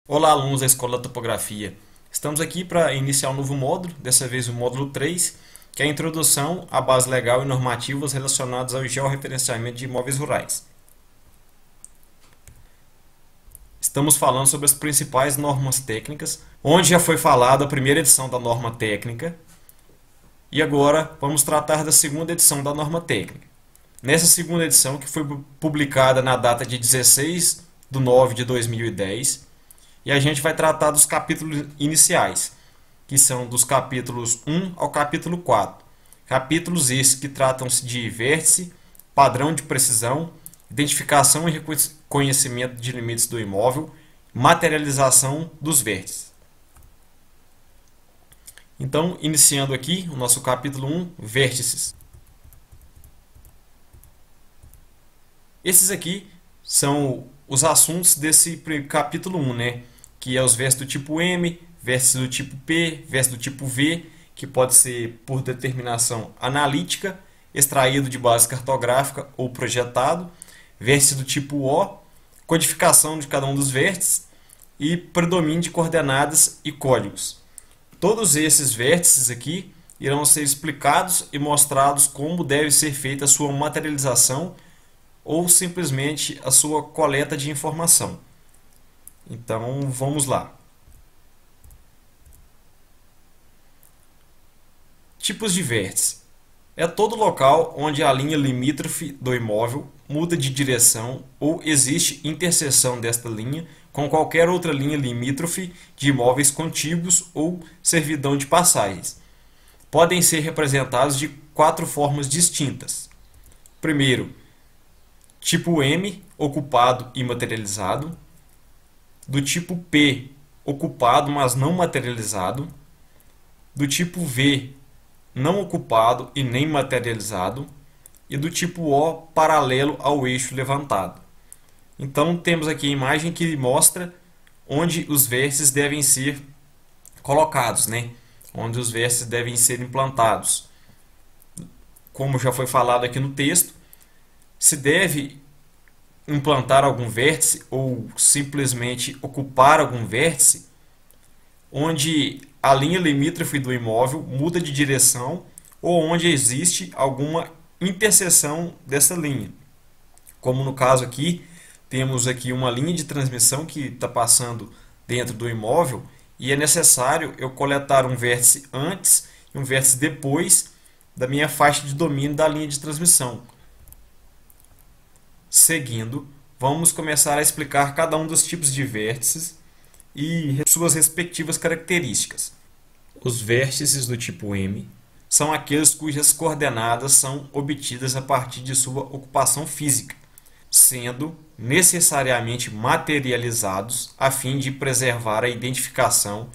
Olá, alunos da Escola da Topografia. Estamos aqui para iniciar um novo módulo, dessa vez o módulo 3, que é a introdução à base legal e normativas relacionadas ao georreferenciamento de imóveis rurais. Estamos falando sobre as principais normas técnicas, onde já foi falada a primeira edição da norma técnica, e agora vamos tratar da segunda edição da norma técnica. Nessa segunda edição, que foi publicada na data de 16 de 9 de 2010, e a gente vai tratar dos capítulos iniciais, que são dos capítulos 1 ao capítulo 4. Capítulos esses que tratam-se de vértice, padrão de precisão, identificação e reconhecimento de limites do imóvel, materialização dos vértices. Então, iniciando aqui o nosso capítulo 1, vértices. Esses aqui são os assuntos desse capítulo 1, né? Que é os vértices do tipo M, vértices do tipo P, vértices do tipo V, que pode ser por determinação analítica, extraído de base cartográfica ou projetado, vértices do tipo O, codificação de cada um dos vértices e predomínio de coordenadas e códigos. Todos esses vértices aqui irão ser explicados e mostrados como deve ser feita a sua materialização ou simplesmente a sua coleta de informação. Então, vamos lá. Tipos de vértice. É todo local onde a linha limítrofe do imóvel muda de direção ou existe interseção desta linha com qualquer outra linha limítrofe de imóveis contíguos ou servidão de passagens. Podem ser representados de 4 formas distintas. Primeiro, tipo M, ocupado e materializado. Do tipo P, ocupado, mas não materializado. Do tipo V, não ocupado e nem materializado. E do tipo O, paralelo ao eixo levantado. Então, temos aqui a imagem que mostra onde os vértices devem ser colocados, né? Onde os vértices devem ser implantados. Como já foi falado aqui no texto, se deve implantar algum vértice ou simplesmente ocupar algum vértice onde a linha limítrofe do imóvel muda de direção ou onde existe alguma interseção dessa linha. Como no caso aqui, temos aqui uma linha de transmissão que está passando dentro do imóvel e é necessário eu coletar um vértice antes e um vértice depois da minha faixa de domínio da linha de transmissão. Seguindo, vamos começar a explicar cada um dos tipos de vértices e suas respectivas características. Os vértices do tipo M são aqueles cujas coordenadas são obtidas a partir de sua ocupação física, sendo necessariamente materializados a fim de preservar a identificação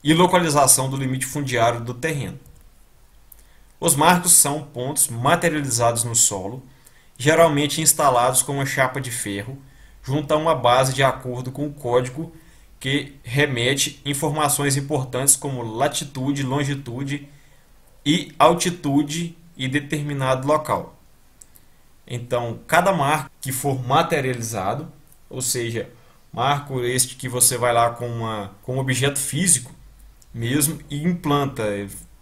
e localização do limite fundiário do terreno. Os marcos são pontos materializados no solo, geralmente instalados com uma chapa de ferro, junto a uma base de acordo com o código que remete informações importantes como latitude, longitude e altitude e determinado local. Então, cada marco que for materializado, ou seja, marco este que você vai lá com um objeto físico mesmo e implanta,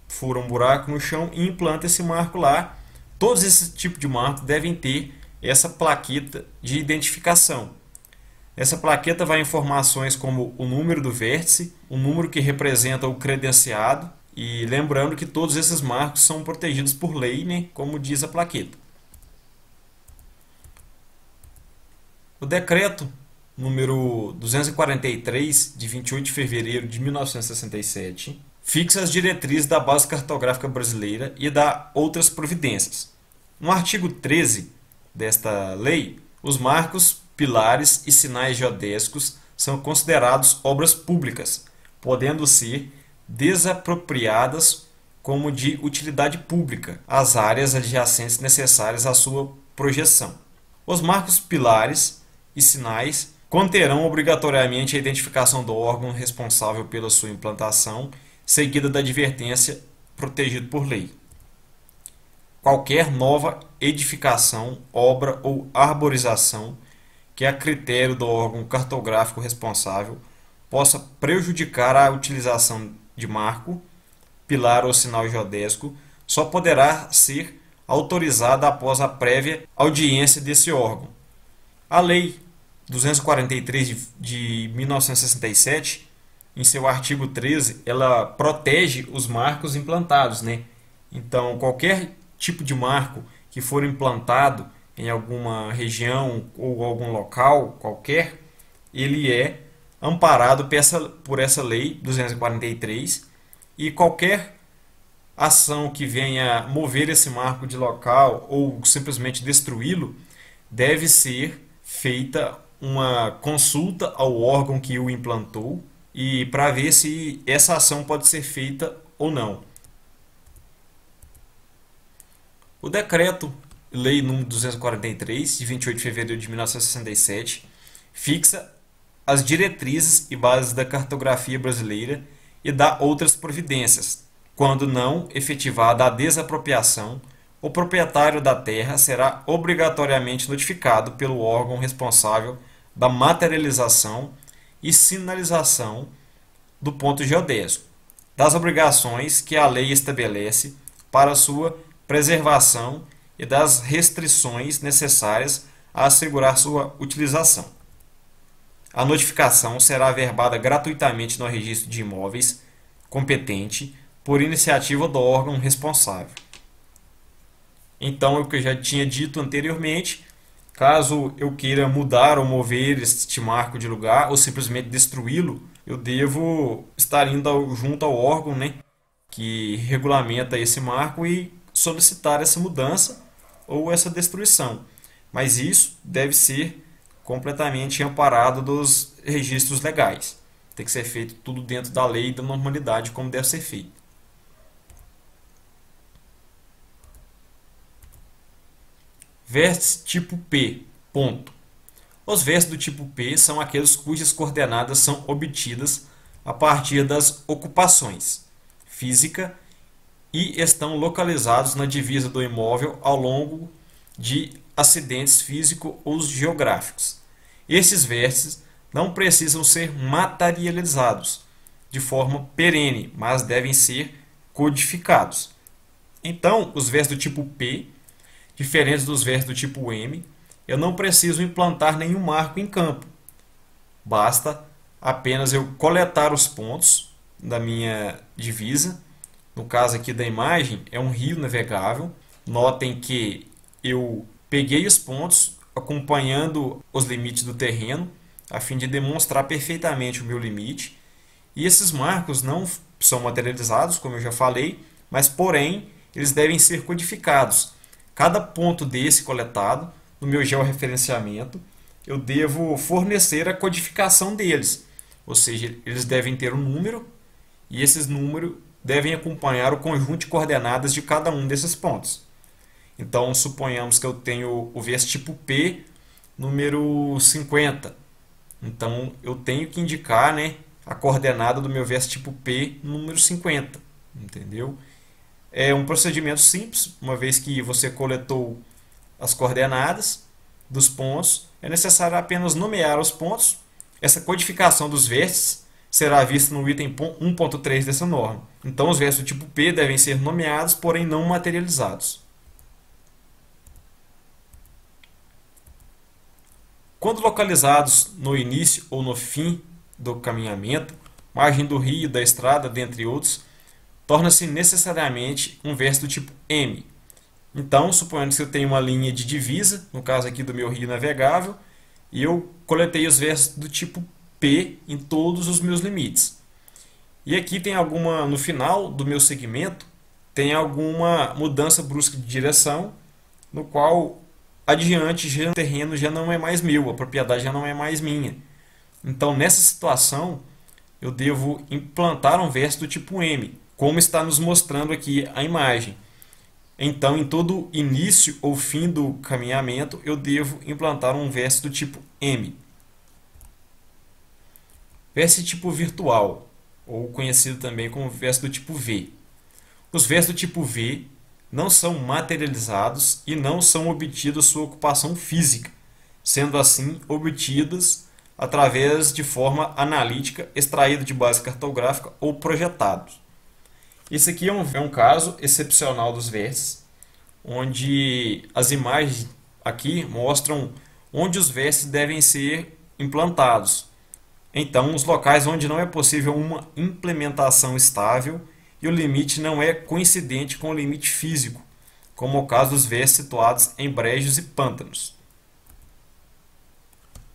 fura um buraco no chão e implanta esse marco lá. Todos esses tipos de marcos devem ter essa plaqueta de identificação. Essa plaqueta vai informações como o número do vértice, o número que representa o credenciado, e lembrando que todos esses marcos são protegidos por lei, né, como diz a plaqueta. O decreto número 243, de 28 de fevereiro de 1967, fixa as diretrizes da Base Cartográfica Brasileira e dá outras providências. No artigo 13 desta lei, os marcos, pilares e sinais geodésicos são considerados obras públicas, podendo ser desapropriadas como de utilidade pública as áreas adjacentes necessárias à sua projeção. Os marcos, pilares e sinais conterão obrigatoriamente a identificação do órgão responsável pela sua implantação, seguida da advertência protegido por lei. Qualquer nova edificação, obra ou arborização que a critério do órgão cartográfico responsável possa prejudicar a utilização de marco, pilar ou sinal geodésico, só poderá ser autorizada após a prévia audiência desse órgão. A Lei 243 de 1967, em seu artigo 13, ela protege os marcos implantados, né? Então, qualquer tipo de marco que for implantado em alguma região ou algum local qualquer, ele é amparado por essa Lei 243, e qualquer ação que venha mover esse marco de local ou simplesmente destruí-lo deve ser feita uma consulta ao órgão que o implantou e para ver se essa ação pode ser feita ou não. O decreto Lei nº 243, de 28 de fevereiro de 1967, fixa as diretrizes e bases da cartografia brasileira e dá outras providências. Quando não efetivada a desapropriação, o proprietário da terra será obrigatoriamente notificado pelo órgão responsável da materialização e sinalização do ponto geodésico, das obrigações que a lei estabelece para sua preservação e das restrições necessárias a assegurar sua utilização. A notificação será averbada gratuitamente no registro de imóveis competente por iniciativa do órgão responsável. Então, é o que eu já tinha dito anteriormente, caso eu queira mudar ou mover este marco de lugar ou simplesmente destruí-lo, eu devo estar indo junto ao órgão, né, que regulamenta esse marco e solicitar essa mudança ou essa destruição. Mas isso deve ser completamente amparado dos registros legais. Tem que ser feito tudo dentro da lei e da normalidade, como deve ser feito. Vértice tipo P. Ponto. Os vértices do tipo P são aqueles cujas coordenadas são obtidas a partir das ocupações física e estão localizados na divisa do imóvel ao longo de acidentes físicos ou geográficos. Esses vértices não precisam ser materializados de forma perene, mas devem ser codificados. Então, os vértices do tipo P, diferentes dos vértices do tipo M, eu não preciso implantar nenhum marco em campo. Basta apenas eu coletar os pontos da minha divisa. No caso aqui da imagem, é um rio navegável. Notem que eu peguei os pontos acompanhando os limites do terreno, a fim de demonstrar perfeitamente o meu limite. E esses marcos não são materializados, como eu já falei, mas porém eles devem ser codificados. Cada ponto desse coletado no meu georreferenciamento, eu devo fornecer a codificação deles. Ou seja, eles devem ter um número e esses números devem acompanhar o conjunto de coordenadas de cada um desses pontos. Então, suponhamos que eu tenho o vértice tipo P, número 50. Então, eu tenho que indicar, né, a coordenada do meu vértice tipo P, número 50. Entendeu? É um procedimento simples, uma vez que você coletou as coordenadas dos pontos, é necessário apenas nomear os pontos. Essa codificação dos vértices será vista no item 1.3 dessa norma. Então, os vértices do tipo P devem ser nomeados, porém não materializados. Quando localizados no início ou no fim do caminhamento, margem do rio, da estrada, dentre outros, torna-se necessariamente um vértice do tipo M. Então, suponhando que eu tenho uma linha de divisa, no caso aqui do meu rio navegável, e eu coletei os vértices do tipo P em todos os meus limites. E aqui tem alguma, no final do meu segmento, tem alguma mudança brusca de direção, no qual adiante o terreno já não é mais meu, a propriedade já não é mais minha. Então, nessa situação, eu devo implantar um vértice do tipo M, como está nos mostrando aqui a imagem. Então, em todo início ou fim do caminhamento, eu devo implantar um vértice do tipo M. Vértice tipo virtual, ou conhecido também como vértice do tipo V. Os vértices do tipo V não são materializados e não são obtidos sua ocupação física, sendo assim obtidas através de forma analítica, extraído de base cartográfica ou projetado. Esse aqui é um caso excepcional dos vértices, onde as imagens aqui mostram onde os vértices devem ser implantados. Então, os locais onde não é possível uma implementação estável e o limite não é coincidente com o limite físico, como o caso dos vértices situados em brejos e pântanos.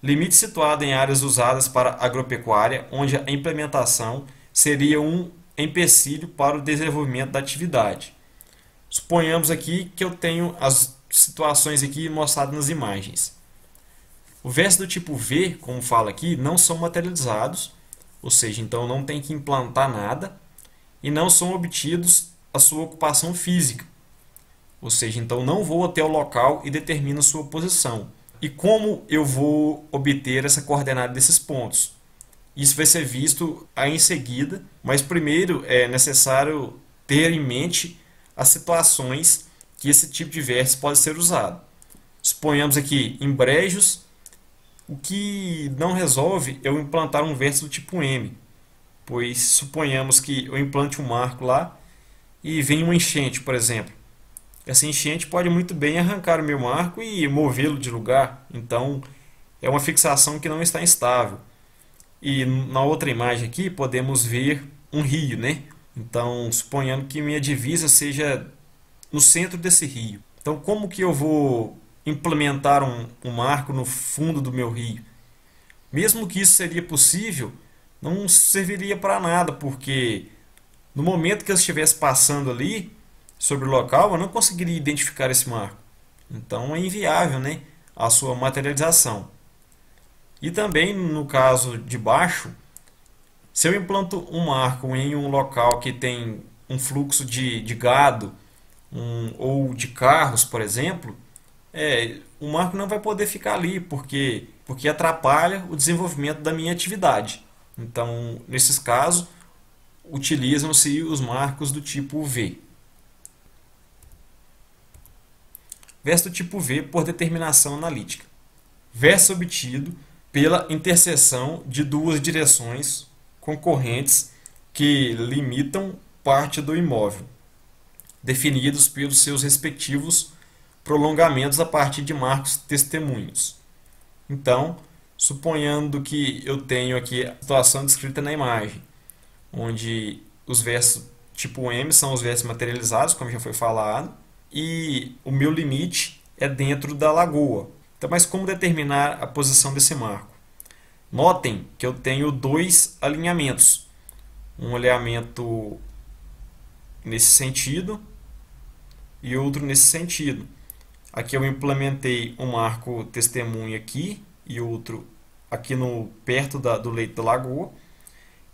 Limite situado em áreas usadas para agropecuária, onde a implementação seria um empecilho para o desenvolvimento da atividade. Suponhamos aqui que eu tenho as situações aqui mostradas nas imagens. O vértice do tipo V, como fala aqui, não são materializados, ou seja, então não tem que implantar nada, e não são obtidos a sua ocupação física, ou seja, então não vou até o local e determino a sua posição. E como eu vou obter essa coordenada desses pontos? Isso vai ser visto aí em seguida, mas primeiro é necessário ter em mente as situações que esse tipo de vértice pode ser usado. Suponhamos aqui em brejos, o que não resolve é eu implantar um vértice do tipo M, pois suponhamos que eu implante um marco lá e vem uma enchente, por exemplo. Essa enchente pode muito bem arrancar o meu marco e movê-lo de lugar, então é uma fixação que não está estável. E na outra imagem aqui podemos ver um rio, né? Então, suponhando que minha divisa seja no centro desse rio. Então, como que eu vou implementar um marco no fundo do meu rio? Mesmo que isso seria possível, não serviria para nada, porque no momento que eu estivesse passando ali sobre o local, eu não conseguiria identificar esse marco. Então, é inviável, né, a sua materialização. E também, no caso de baixo, se eu implanto um marco em um local que tem um fluxo de gado ou de carros, por exemplo, o marco não vai poder ficar ali, porque atrapalha o desenvolvimento da minha atividade. Então, nesses casos, utilizam-se os marcos do tipo V. Vértice do tipo V por determinação analítica. Vértice obtido pela interseção de duas direções concorrentes que limitam parte do imóvel, definidos pelos seus respectivos prolongamentos a partir de marcos testemunhos. Então, suponhando que eu tenho aqui a situação descrita na imagem, onde os vértices tipo M são os vértices materializados, como já foi falado, e o meu limite é dentro da lagoa. Então, mas como determinar a posição desse marco? Notem que eu tenho dois alinhamentos. Um alinhamento nesse sentido e outro nesse sentido. Aqui eu implementei um marco testemunha aqui e outro aqui perto do leito da lagoa.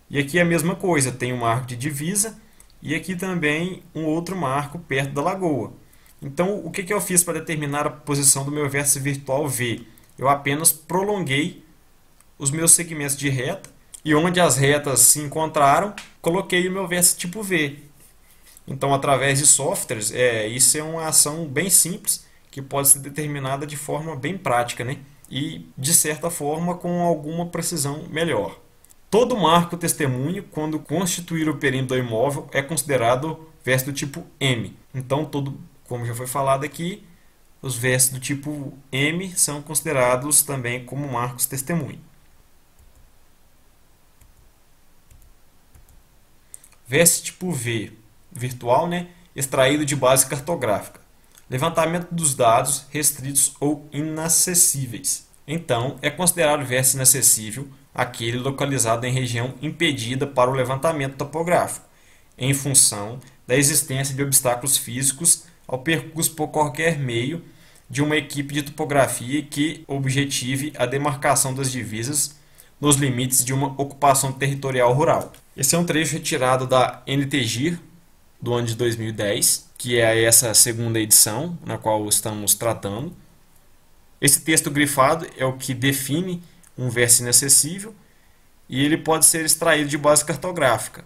E aqui é a mesma coisa, tem um marco de divisa e aqui também um outro marco perto da lagoa. Então, o que eu fiz para determinar a posição do meu vértice virtual V? Eu apenas prolonguei os meus segmentos de reta e onde as retas se encontraram, coloquei o meu vértice tipo V. Então, através de softwares, isso é uma ação bem simples que pode ser determinada de forma bem prática, né? E, de certa forma, com alguma precisão melhor. Todo marco testemunho, quando constituir o perímetro do imóvel, é considerado vértice do tipo M. Então, como já foi falado aqui, os vértices do tipo M são considerados também como marcos testemunho. Vértice tipo V, virtual, né? Extraído de base cartográfica. Levantamento dos dados restritos ou inacessíveis. Então, é considerado vértice inacessível aquele localizado em região impedida para o levantamento topográfico, em função da existência de obstáculos físicos ao percurso por qualquer meio de uma equipe de topografia que objetive a demarcação das divisas nos limites de uma ocupação territorial rural. Esse é um trecho retirado da NTGIR, do ano de 2010, que é essa segunda edição na qual estamos tratando. Esse texto grifado é o que define um vértice inacessível e ele pode ser extraído de base cartográfica.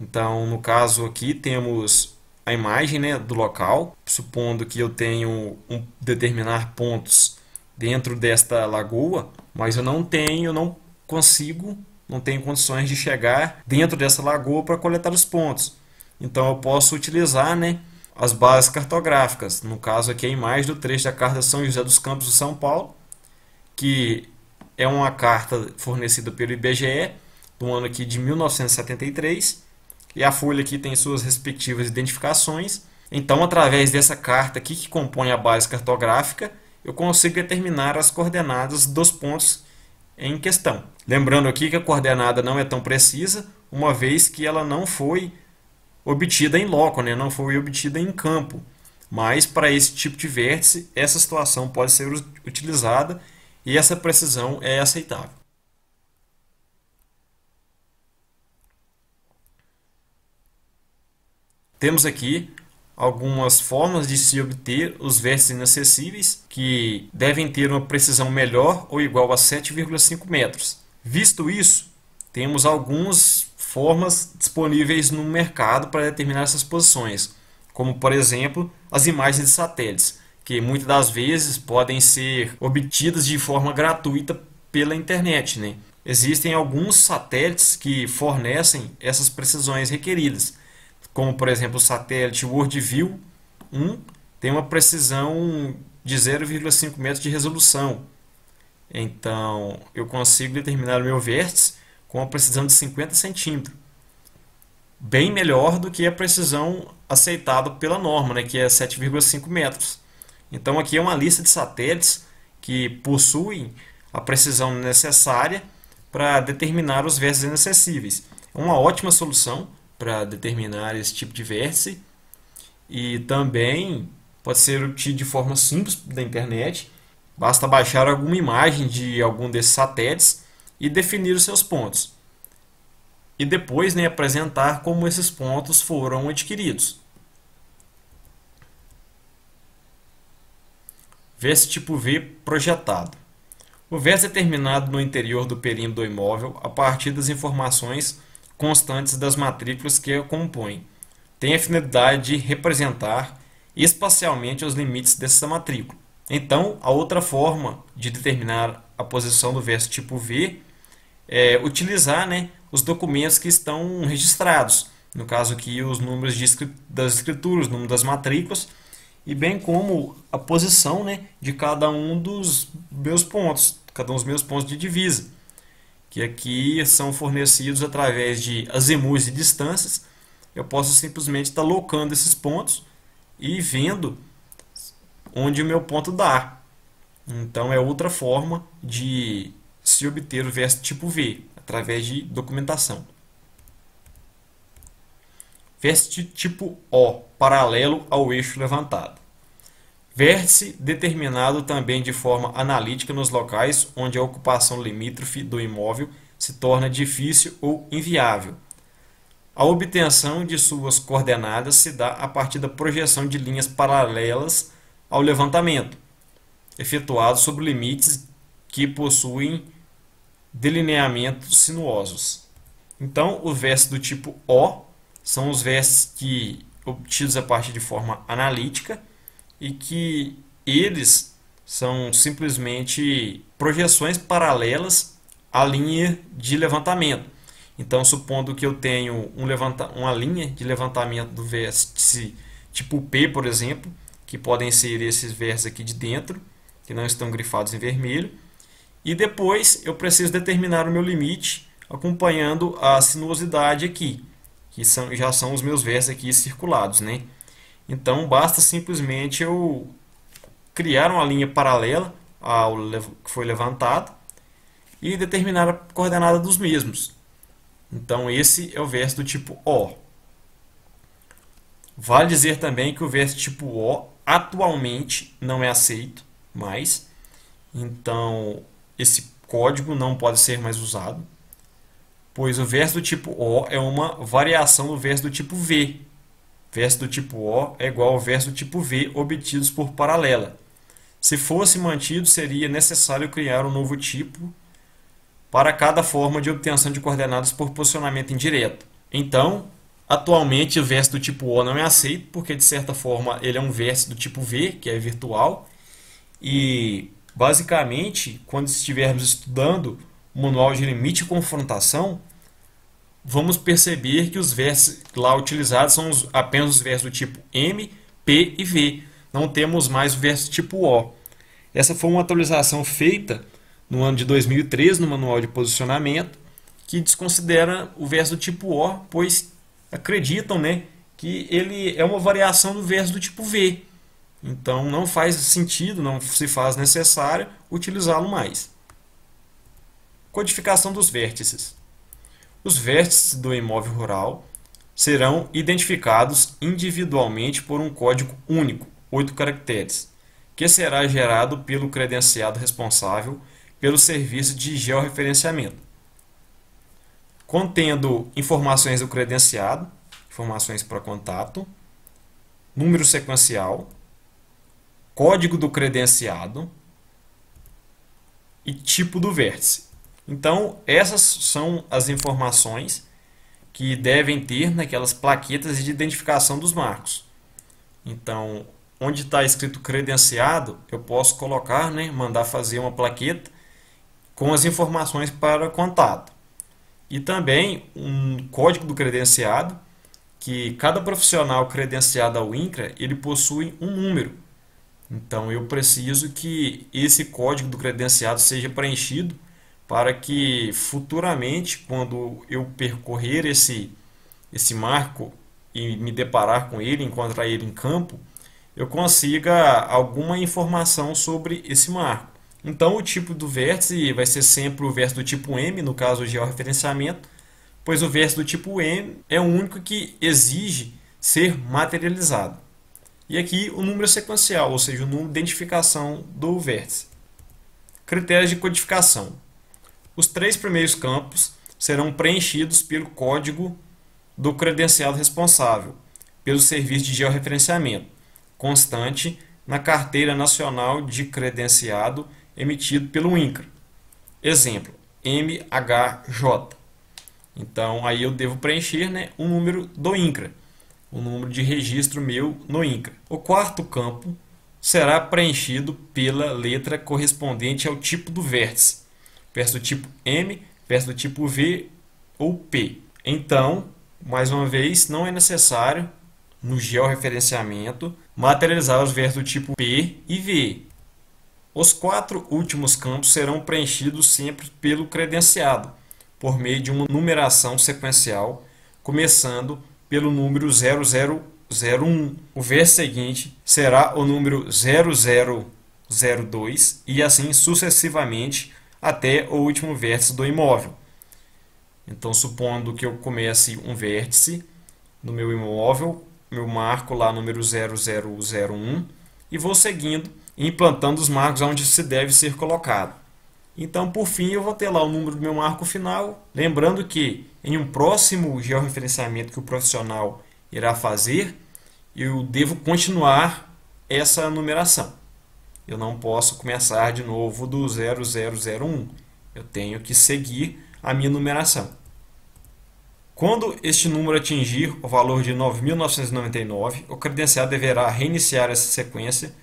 Então, no caso aqui, temos a imagem, né, do local, supondo que eu tenho determinar pontos dentro desta lagoa, mas eu não consigo, não tenho condições de chegar dentro dessa lagoa para coletar os pontos. Então eu posso utilizar, né, as bases cartográficas. No caso aqui a imagem do trecho da Carta de São José dos Campos de São Paulo, que é uma carta fornecida pelo IBGE do ano aqui de 1973, e a folha aqui tem suas respectivas identificações. Então, através dessa carta aqui que compõe a base cartográfica, eu consigo determinar as coordenadas dos pontos em questão. Lembrando aqui que a coordenada não é tão precisa, uma vez que ela não foi obtida em loco, né? Não foi obtida em campo. Mas para esse tipo de vértice, essa situação pode ser utilizada e essa precisão é aceitável. Temos aqui algumas formas de se obter os vértices inacessíveis, que devem ter uma precisão melhor ou igual a 7,5 metros. Visto isso, temos algumas formas disponíveis no mercado para determinar essas posições, como por exemplo as imagens de satélites, que muitas das vezes podem ser obtidas de forma gratuita pela internet, né? Existem alguns satélites que fornecem essas precisões requeridas, como por exemplo o satélite Worldview 1, tem uma precisão de 0,5 metros de resolução. Então eu consigo determinar o meu vértice com a precisão de 50 centímetros. Bem melhor do que a precisão aceitada pela norma, né, que é 7,5 metros. Então aqui é uma lista de satélites que possuem a precisão necessária para determinar os vértices inacessíveis. É uma ótima solução para determinar esse tipo de vértice, e também pode ser obtido de forma simples da internet. Basta baixar alguma imagem de algum desses satélites e definir os seus pontos. E depois, né, apresentar como esses pontos foram adquiridos. Vértice tipo V projetado. O vértice é determinado no interior do perímetro do imóvel a partir das informações constantes das matrículas que a compõem. Tem a finalidade de representar espacialmente os limites dessa matrícula. Então, a outra forma de determinar a posição do vértice tipo V é utilizar, né, os documentos que estão registrados. No caso aqui, os números das escrituras, o número das matrículas, e bem como a posição, né, de cada um dos meus pontos, cada um dos meus pontos de divisa, que aqui são fornecidos através de azimuths e distâncias. Eu posso simplesmente estar locando esses pontos e vendo onde o meu ponto dá. Então é outra forma de se obter o vértice tipo V, através de documentação. Vértice tipo O, paralelo ao eixo levantado. Vértice determinado também de forma analítica nos locais onde a ocupação limítrofe do imóvel se torna difícil ou inviável. A obtenção de suas coordenadas se dá a partir da projeção de linhas paralelas ao levantamento, efetuado sobre limites que possuem delineamentos sinuosos. Então, os vértices do tipo O são os vértices que obtidos a partir de forma analítica, e que eles são simplesmente projeções paralelas à linha de levantamento. Então, supondo que eu tenho uma linha de levantamento do vértice tipo P, por exemplo, que podem ser esses vértices aqui de dentro, que não estão grifados em vermelho, e depois eu preciso determinar o meu limite acompanhando a sinuosidade aqui, que já são os meus vértices aqui circulados, né? Então basta simplesmente eu criar uma linha paralela ao que foi levantado e determinar a coordenada dos mesmos. Então esse é o vértice do tipo O. Vale dizer também que o vértice tipo O atualmente não é aceito mais. Então esse código não pode ser mais usado, pois o vértice do tipo O é uma variação do vértice do tipo V. Vértice do tipo O é igual ao vértice do tipo V obtidos por paralela. Se fosse mantido, seria necessário criar um novo tipo para cada forma de obtenção de coordenadas por posicionamento indireto. Então, atualmente o vértice do tipo O não é aceito, porque de certa forma ele é um vértice do tipo V, que é virtual, e Basicamente, quando estivermos estudando o manual de limite e confrontação, vamos perceber que os vértices lá utilizados são apenas os vértices do tipo M, P e V. Não temos mais o vértice tipo O. Essa foi uma atualização feita no ano de 2013 no manual de posicionamento, que desconsidera o vértice do tipo O, pois acreditam, né, que ele é uma variação do vértice do tipo V. Então não faz sentido, não se faz necessário utilizá-lo mais. Codificação dos vértices. Os vértices do imóvel rural serão identificados individualmente por um código único, 8 caracteres, que será gerado pelo credenciado responsável pelo serviço de georreferenciamento, contendo informações do credenciado, informações para contato, número sequencial, código do credenciado e tipo do vértice. Então, essas são as informações que devem ter naquelas plaquetas de identificação dos marcos. Então, onde está escrito credenciado, eu posso colocar, né, mandar fazer uma plaqueta com as informações para contato. E também um código do credenciado, que cada profissional credenciado ao INCRA, ele possui um número. Então, eu preciso que esse código do credenciado seja preenchido para que futuramente, quando eu percorrer esse marco e me deparar com ele, encontrar ele em campo, eu consiga alguma informação sobre esse marco. Então, o tipo do vértice vai ser sempre o vértice do tipo M, no caso de georreferenciamento, pois o vértice do tipo M é o único que exige ser materializado. E aqui o número sequencial, ou seja, o número de identificação do vértice. Critérios de codificação. Os 3 primeiros campos serão preenchidos pelo código do credenciado responsável, pelo serviço de georreferenciamento, constante na Carteira Nacional de Credenciado emitido pelo INCRA. Exemplo, MHJ. Então, aí eu devo preencher, né, o número do INCRA, o número de registro meu no INCRA. O 4º campo será preenchido pela letra correspondente ao tipo do vértice, vértice do tipo M, vértice do tipo V ou P. Então, mais uma vez, não é necessário, no georreferenciamento, materializar os vértices do tipo P e V. Os 4 últimos campos serão preenchidos sempre pelo credenciado, por meio de uma numeração sequencial, começando pelo número 0001. O vértice seguinte será o número 0002 e assim sucessivamente até o último vértice do imóvel. Então, supondo que eu comece um vértice no meu imóvel, eu marco lá número 0001 e vou seguindo, implantando os marcos onde se deve ser colocado. Então, por fim, eu vou ter lá o número do meu marco final. Lembrando que em um próximo georreferenciamento que o profissional irá fazer, eu devo continuar essa numeração. Eu não posso começar de novo do 0001. Eu tenho que seguir a minha numeração. Quando este número atingir o valor de 9.999, o credenciado deverá reiniciar essa sequência,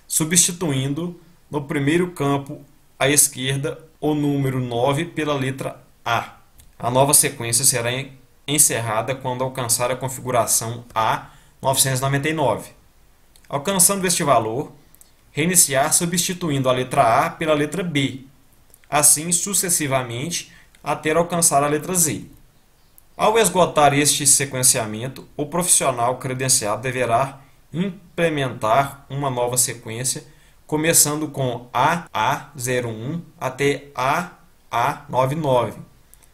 substituindo no primeiro campo à esquerda o número 9 pela letra A. A nova sequência será encerrada quando alcançar a configuração A999. Alcançando este valor, reiniciar substituindo a letra A pela letra B, assim sucessivamente até alcançar a letra Z. Ao esgotar este sequenciamento, o profissional credenciado deverá implementar uma nova sequência, começando com AA01 até AA99,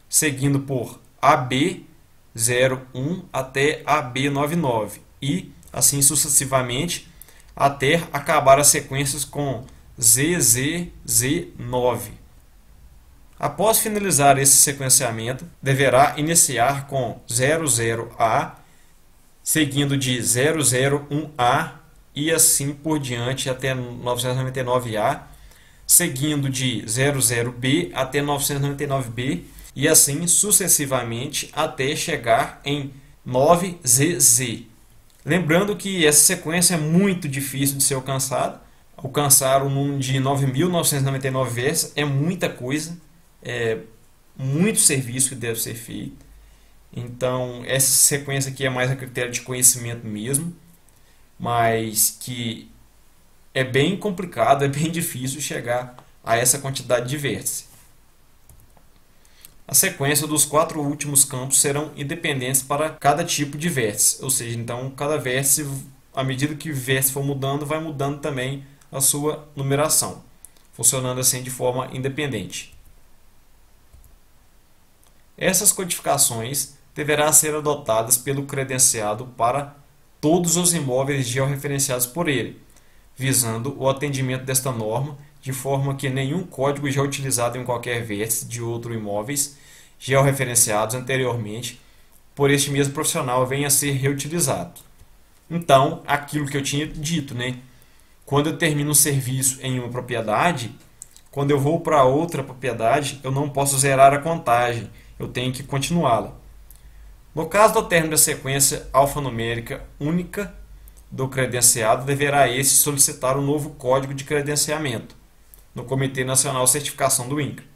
seguindo por AB01 até AB99 e, assim sucessivamente, até acabar as sequências com ZZZ9. Após finalizar esse sequenciamento, deverá iniciar com 00A, seguindo de 001A e assim por diante até 999A, seguindo de 00B até 999B e assim sucessivamente até chegar em 9ZZ. Lembrando que essa sequência é muito difícil de ser alcançada, alcançar o número de 9.999 vértices é muita coisa, é muito serviço que deve ser feito. Então, essa sequência aqui é mais a critério de conhecimento mesmo, mas que é bem complicado, é bem difícil chegar a essa quantidade de vértices. A sequência dos 4 últimos campos serão independentes para cada tipo de vértice, ou seja, então cada vértice, à medida que o vértice for mudando, vai mudando também a sua numeração, funcionando assim de forma independente. Essas codificações deverão ser adotadas pelo credenciado para todos os imóveis georreferenciados por ele, visando o atendimento desta norma, de forma que nenhum código já utilizado em qualquer vértice de outro imóveis georreferenciados anteriormente por este mesmo profissional venha a ser reutilizado. Então, aquilo que eu tinha dito, né? Quando eu termino um serviço em uma propriedade, quando eu vou para outra propriedade, eu não posso zerar a contagem, eu tenho que continuá-la. No caso do término da sequência alfanumérica única do credenciado, deverá esse solicitar um novo código de credenciamento no Comitê Nacional de Certificação do INCRA.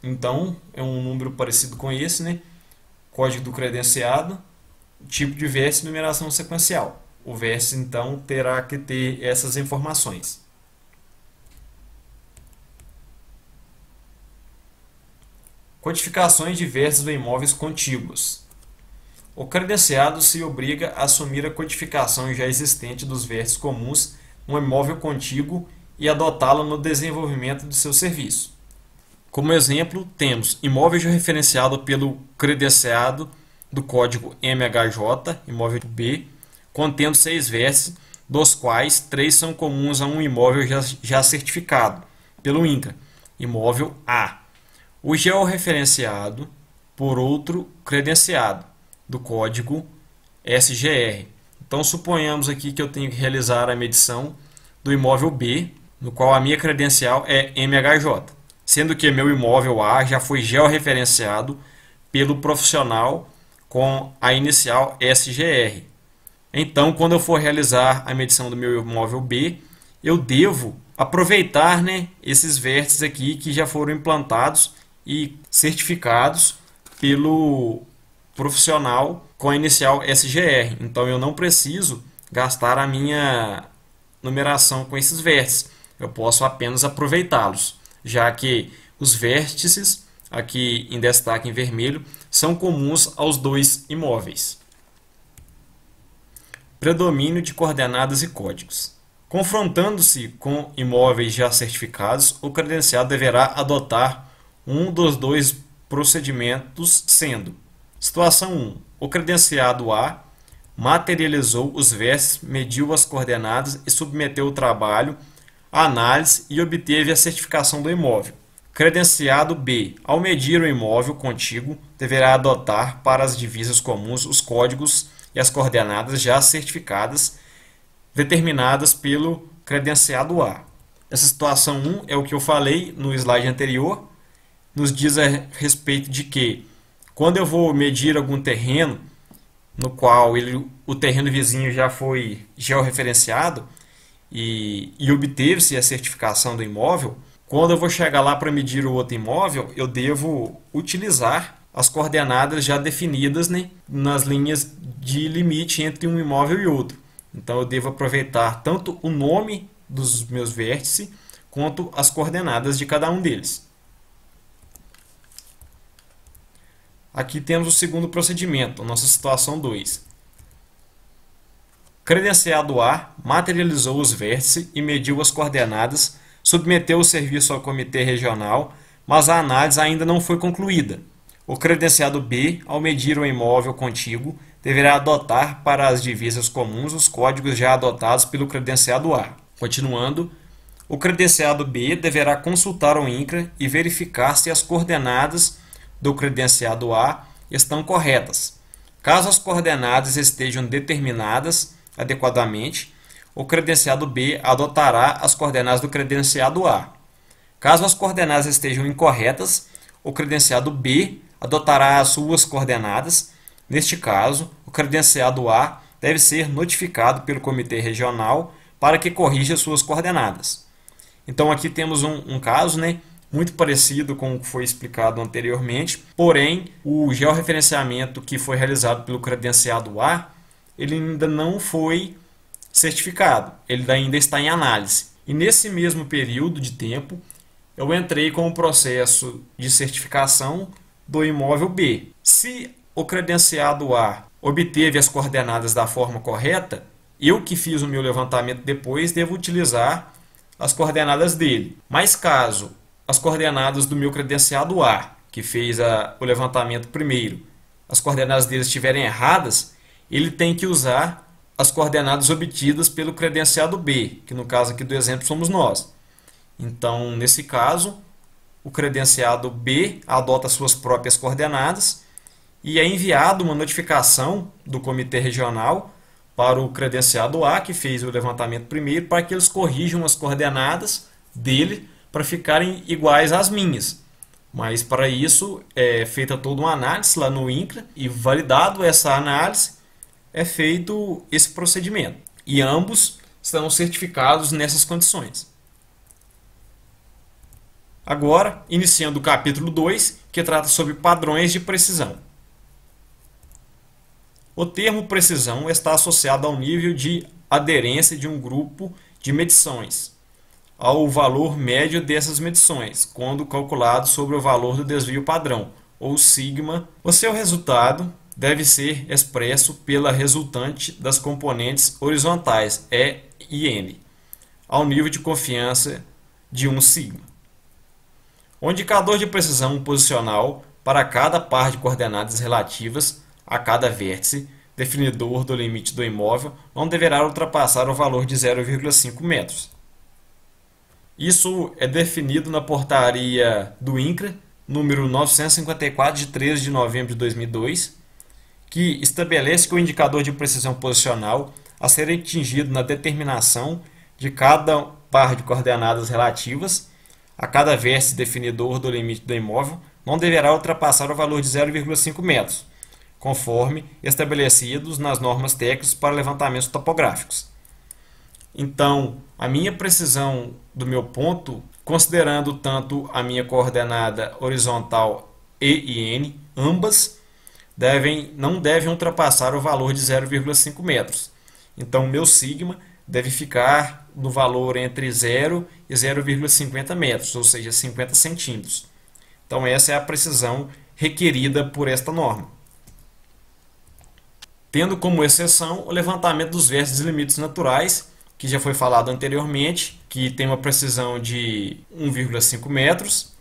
Então, é um número parecido com esse, né? Código do credenciado, tipo de vértice e numeração sequencial. O vértice, então, terá que ter essas informações. Codificações de vértices de imóveis contíguos. O credenciado se obriga a assumir a codificação já existente dos vértices comuns no imóvel contíguo e adotá-la no desenvolvimento de seu serviço. Como exemplo, temos imóvel referenciado pelo credenciado do código MHJ, imóvel B, contendo 6 vértices, dos quais 3 são comuns a um imóvel já certificado pelo INCRA, imóvel A. O georreferenciado por outro credenciado do código SGR. Então, suponhamos aqui que eu tenho que realizar a medição do imóvel B, no qual a minha credencial é MHJ, sendo que meu imóvel A já foi georreferenciado pelo profissional com a inicial SGR. Então, quando eu for realizar a medição do meu imóvel B, eu devo aproveitar, né, esses vértices aqui que já foram implantados e certificados pelo profissional com a inicial SGR. Então, eu não preciso gastar a minha numeração com esses vértices. Eu posso apenas aproveitá-los, já que os vértices, aqui em destaque em vermelho, são comuns aos 2 imóveis. Predomínio de coordenadas e códigos. Confrontando-se com imóveis já certificados, o credenciado deverá adotar um dos 2 procedimentos, sendo: situação 1. O credenciado A materializou os vértices, mediu as coordenadas e submeteu o trabalho à análise e obteve a certificação do imóvel. Credenciado B, ao medir o imóvel contíguo, deverá adotar para as divisas comuns os códigos e as coordenadas já certificadas, determinadas pelo credenciado A. Essa situação 1 é o que eu falei no slide anterior, nos diz a respeito de que, quando eu vou medir algum terreno, no qual o terreno vizinho já foi georreferenciado e obteve-se a certificação do imóvel, quando eu vou chegar lá para medir o outro imóvel, eu devo utilizar as coordenadas já definidas, né, nas linhas de limite entre um imóvel e outro. Então eu devo aproveitar tanto o nome dos meus vértices quanto as coordenadas de cada um deles. Aqui temos o segundo procedimento, nossa situação 2. Credenciado A materializou os vértices e mediu as coordenadas, submeteu o serviço ao comitê regional, mas a análise ainda não foi concluída. O credenciado B, ao medir o imóvel contíguo, deverá adotar para as divisas comuns os códigos já adotados pelo credenciado A. Continuando, o credenciado B deverá consultar o INCRA e verificar se as coordenadas do credenciado A estão corretas. Caso as coordenadas estejam determinadas adequadamente, o credenciado B adotará as coordenadas do credenciado A. Caso as coordenadas estejam incorretas, o credenciado B adotará as suas coordenadas. Neste caso, o credenciado A deve ser notificado pelo comitê regional para que corrija suas coordenadas. Então aqui temos um caso, né, muito parecido com o que foi explicado anteriormente, porém o georreferenciamento que foi realizado pelo credenciado A, ele ainda não foi certificado, ele ainda está em análise. E nesse mesmo período de tempo, eu entrei com o processo de certificação do imóvel B. Se o credenciado A obteve as coordenadas da forma correta, eu que fiz o meu levantamento depois devo utilizar as coordenadas dele. Mas caso as coordenadas do meu credenciado A, que fez o levantamento primeiro, as coordenadas dele estiverem erradas, ele tem que usar as coordenadas obtidas pelo credenciado B, que no caso aqui do exemplo somos nós. Então, nesse caso, o credenciado B adota suas próprias coordenadas e é enviado uma notificação do comitê regional para o credenciado A, que fez o levantamento primeiro, para que eles corrijam as coordenadas dele para ficarem iguais às minhas. Mas para isso é feita toda uma análise lá no INCRA e validado essa análise é feito esse procedimento. E ambos estão certificados nessas condições. Agora, iniciando o capítulo 2, que trata sobre padrões de precisão. O termo precisão está associado ao nível de aderência de um grupo de medições ao valor médio dessas medições, quando calculado sobre o valor do desvio padrão, ou sigma. O seu resultado deve ser expresso pela resultante das componentes horizontais, E e N, ao nível de confiança de 1 sigma. O indicador de precisão posicional para cada par de coordenadas relativas a cada vértice definidor do limite do imóvel não deverá ultrapassar o valor de 0,5 metros. Isso é definido na portaria do INCRA, número 954, de 13 de novembro de 2002, que estabelece que o indicador de precisão posicional a ser atingido na determinação de cada par de coordenadas relativas a cada vértice definidor do limite do imóvel não deverá ultrapassar o valor de 0,5 metros, conforme estabelecidos nas normas técnicas para levantamentos topográficos. Então, a minha precisão do meu ponto, considerando tanto a minha coordenada horizontal E e N, ambas não devem ultrapassar o valor de 0,5 metros. Então, meu sigma deve ficar no valor entre 0 e 0,50 metros, ou seja, 50 centímetros. Então, essa é a precisão requerida por esta norma. Tendo como exceção o levantamento dos vértices e limites naturais, que já foi falado anteriormente, que tem uma precisão de 1,5 metros,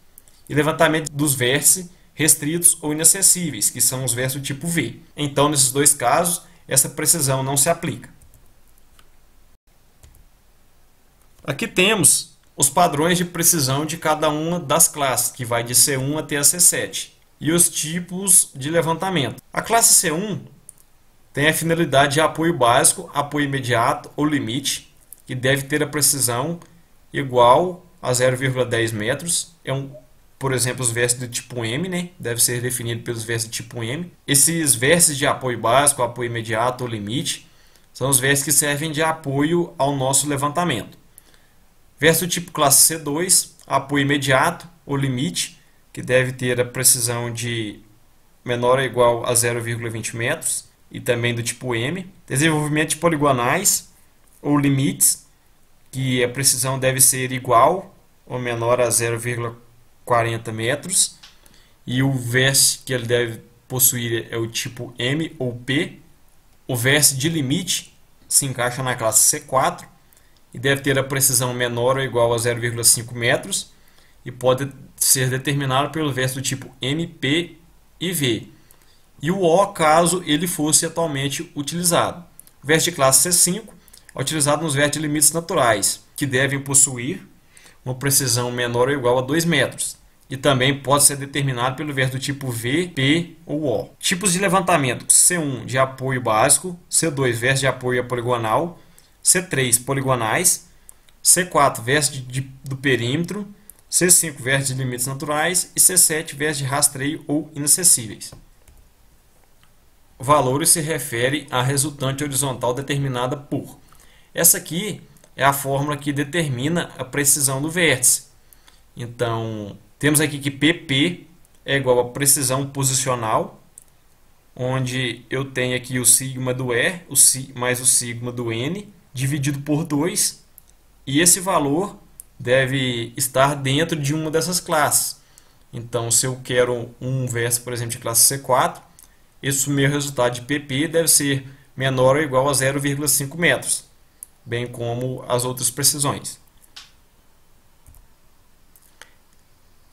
e levantamento dos vértices restritos ou inacessíveis, que são os vértices do tipo V. Então, nesses dois casos, essa precisão não se aplica. Aqui temos os padrões de precisão de cada uma das classes, que vai de C1 até a C7, e os tipos de levantamento. A classe C1 tem a finalidade de apoio básico, apoio imediato ou limite, que deve ter a precisão igual a 0,10 metros. Por exemplo, os vértices do tipo M, né? Deve ser definido pelos vértices do tipo M. Esses vértices de apoio básico, apoio imediato ou limite são os vértices que servem de apoio ao nosso levantamento. Vértice do tipo classe C2, apoio imediato ou limite, que deve ter a precisão de menor ou igual a 0,20 metros, e também do tipo M. Desenvolvimento de poligonais ou limites, que a precisão deve ser igual ou menor a 0,40 metros, e o vértice que ele deve possuir é o tipo M ou P. O vértice de limite se encaixa na classe C4 e deve ter a precisão menor ou igual a 0,5 metros e pode ser determinado pelo vértice do tipo M, P e V. E o O, caso ele fosse atualmente utilizado. O vértice de classe C5 é utilizado nos vértices de limites naturais, que devem possuir uma precisão menor ou igual a 2 metros. E também pode ser determinado pelo vértice do tipo V, P ou O. Tipos de levantamento: C1 de apoio básico, C2 vértice de apoio poligonal, C3 poligonais, C4 vértice do perímetro, C5 vértice de limites naturais e C7 vértice de rastreio ou inacessíveis. Valores se refere à resultante horizontal determinada por. Essa aqui é a fórmula que determina a precisão do vértice. Então, temos aqui que PP é igual a precisão posicional, onde eu tenho aqui o sigma do E mais o sigma do N, dividido por 2, e esse valor deve estar dentro de uma dessas classes. Então, se eu quero um vértice, por exemplo, de classe C4, esse meu resultado de PP deve ser menor ou igual a 0,5 metros, bem como as outras precisões.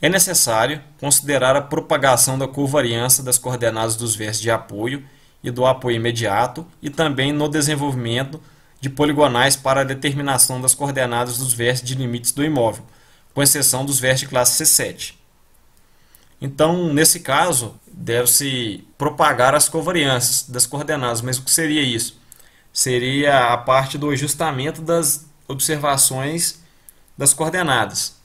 É necessário considerar a propagação da covariância das coordenadas dos vértices de apoio e do apoio imediato e também no desenvolvimento de poligonais para a determinação das coordenadas dos vértices de limites do imóvel, com exceção dos vértices de classe C7. Então, nesse caso, deve-se propagar as covariâncias das coordenadas. Mas o que seria isso? Seria a parte do ajustamento das observações das coordenadas.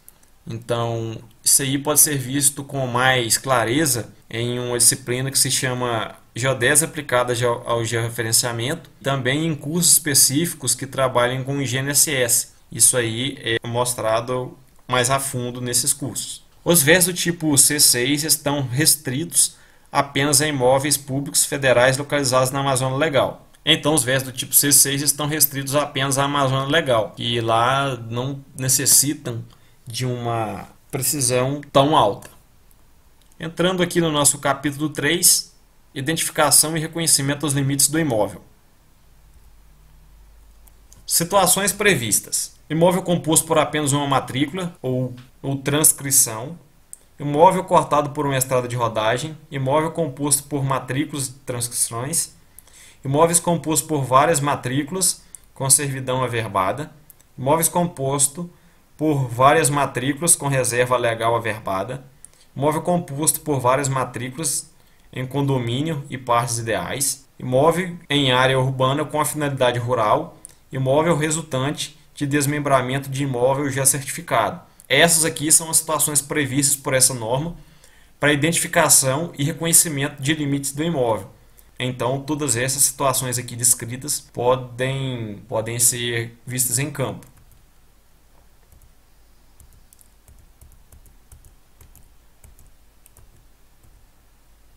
Então, isso aí pode ser visto com mais clareza em uma disciplina que se chama Geodésia aplicada ao georreferenciamento, também em cursos específicos que trabalham com o GNSS. Isso aí é mostrado mais a fundo nesses cursos. Os vértices do tipo C6 estão restritos apenas a imóveis públicos federais localizados na Amazônia Legal. Então, os vértices do tipo C6 estão restritos apenas à Amazônia Legal, e lá não necessitam de uma precisão tão alta. Entrando aqui no nosso capítulo 3, identificação e reconhecimento dos limites do imóvel. Situações previstas. Imóvel composto por apenas uma matrícula ou transcrição. Imóvel cortado por uma estrada de rodagem. Imóvel composto por matrículas e transcrições. Imóveis compostos por várias matrículas com servidão averbada. Imóveis composto por várias matrículas com reserva legal averbada. Imóvel composto por várias matrículas em condomínio e partes ideais. Imóvel em área urbana com a finalidade rural. Imóvel resultante de desmembramento de imóvel já certificado. Essas aqui são as situações previstas por essa norma para identificação e reconhecimento de limites do imóvel. Então, todas essas situações aqui descritas podem ser vistas em campo.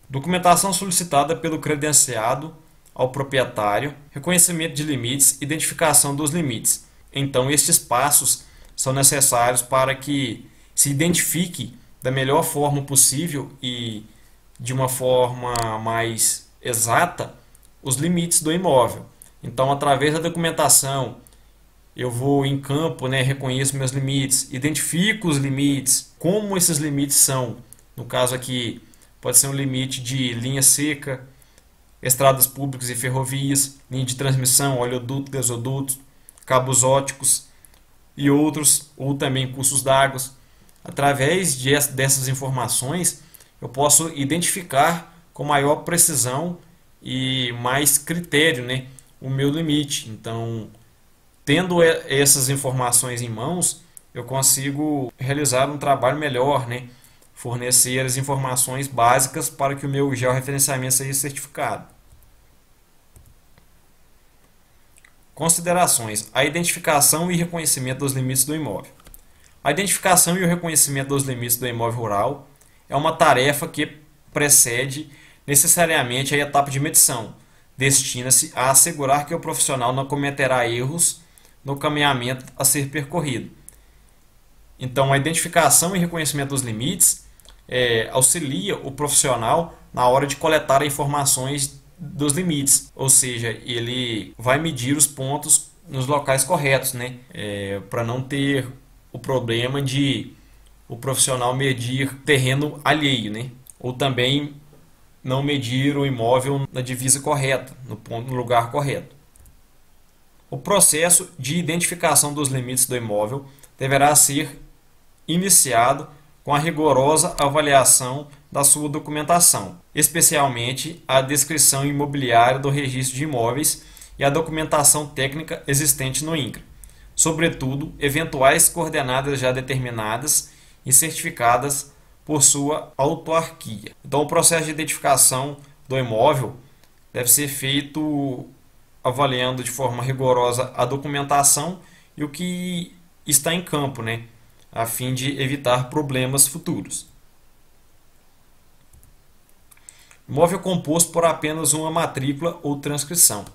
Documentação solicitada pelo credenciado ao proprietário, reconhecimento de limites, identificação dos limites. Então, estes passos são necessários para que se identifique da melhor forma possível e de uma forma mais exata os limites do imóvel. Então, através da documentação, eu vou em campo, reconheço meus limites, identifico os limites, como esses limites são. No caso aqui, pode ser um limite de linha seca, estradas públicas e ferrovias, linha de transmissão, oleoduto, gasoduto, cabos óticos e outros, ou também cursos d'água. Através dessas informações, eu posso identificar com maior precisão e mais critério, o meu limite. Então, tendo essas informações em mãos, eu consigo realizar um trabalho melhor, fornecer as informações básicas para que o meu georreferenciamento seja certificado. Considerações: a identificação e reconhecimento dos limites do imóvel. A identificação e o reconhecimento dos limites do imóvel rural é uma tarefa que precede necessariamente a etapa de medição. Destina-se a assegurar que o profissional não cometerá erros no caminhamento a ser percorrido. Então, a identificação e reconhecimento dos limites auxilia o profissional na hora de coletar informações dos limites, ou seja, ele vai medir os pontos nos locais corretos, para não ter o problema de o profissional medir terreno alheio, ou também não medir o imóvel na divisa correta, no lugar correto. O processo de identificação dos limites do imóvel deverá ser iniciado com a rigorosa avaliação da sua documentação, especialmente a descrição imobiliária do registro de imóveis e a documentação técnica existente no INCRA, sobretudo eventuais coordenadas já determinadas e certificadas por sua autarquia. Então, o processo de identificação do imóvel deve ser feito avaliando de forma rigorosa a documentação e o que está em campo, né? A fim de evitar problemas futuros. Imóvel composto por apenas uma matrícula ou transcrição.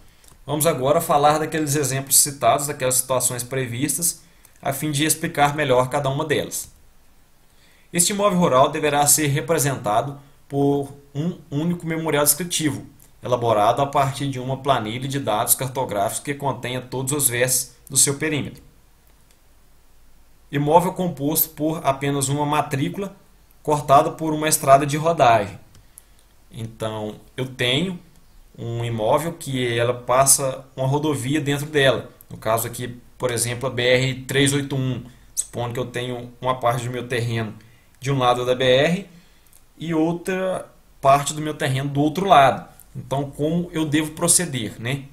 Vamos agora falar daqueles exemplos citados, daquelas situações previstas, a fim de explicar melhor cada uma delas. Este imóvel rural deverá ser representado por um único memorial descritivo, elaborado a partir de uma planilha de dados cartográficos que contenha todos os versos do seu perímetro. Imóvel composto por apenas uma matrícula, cortada por uma estrada de rodagem. Então, eu tenho um imóvel que ela passa uma rodovia dentro dela. No caso aqui, por exemplo, a BR-381. Supondo que eu tenho uma parte do meu terreno de um lado da BR e outra parte do meu terreno do outro lado. Então, como eu devo proceder, né?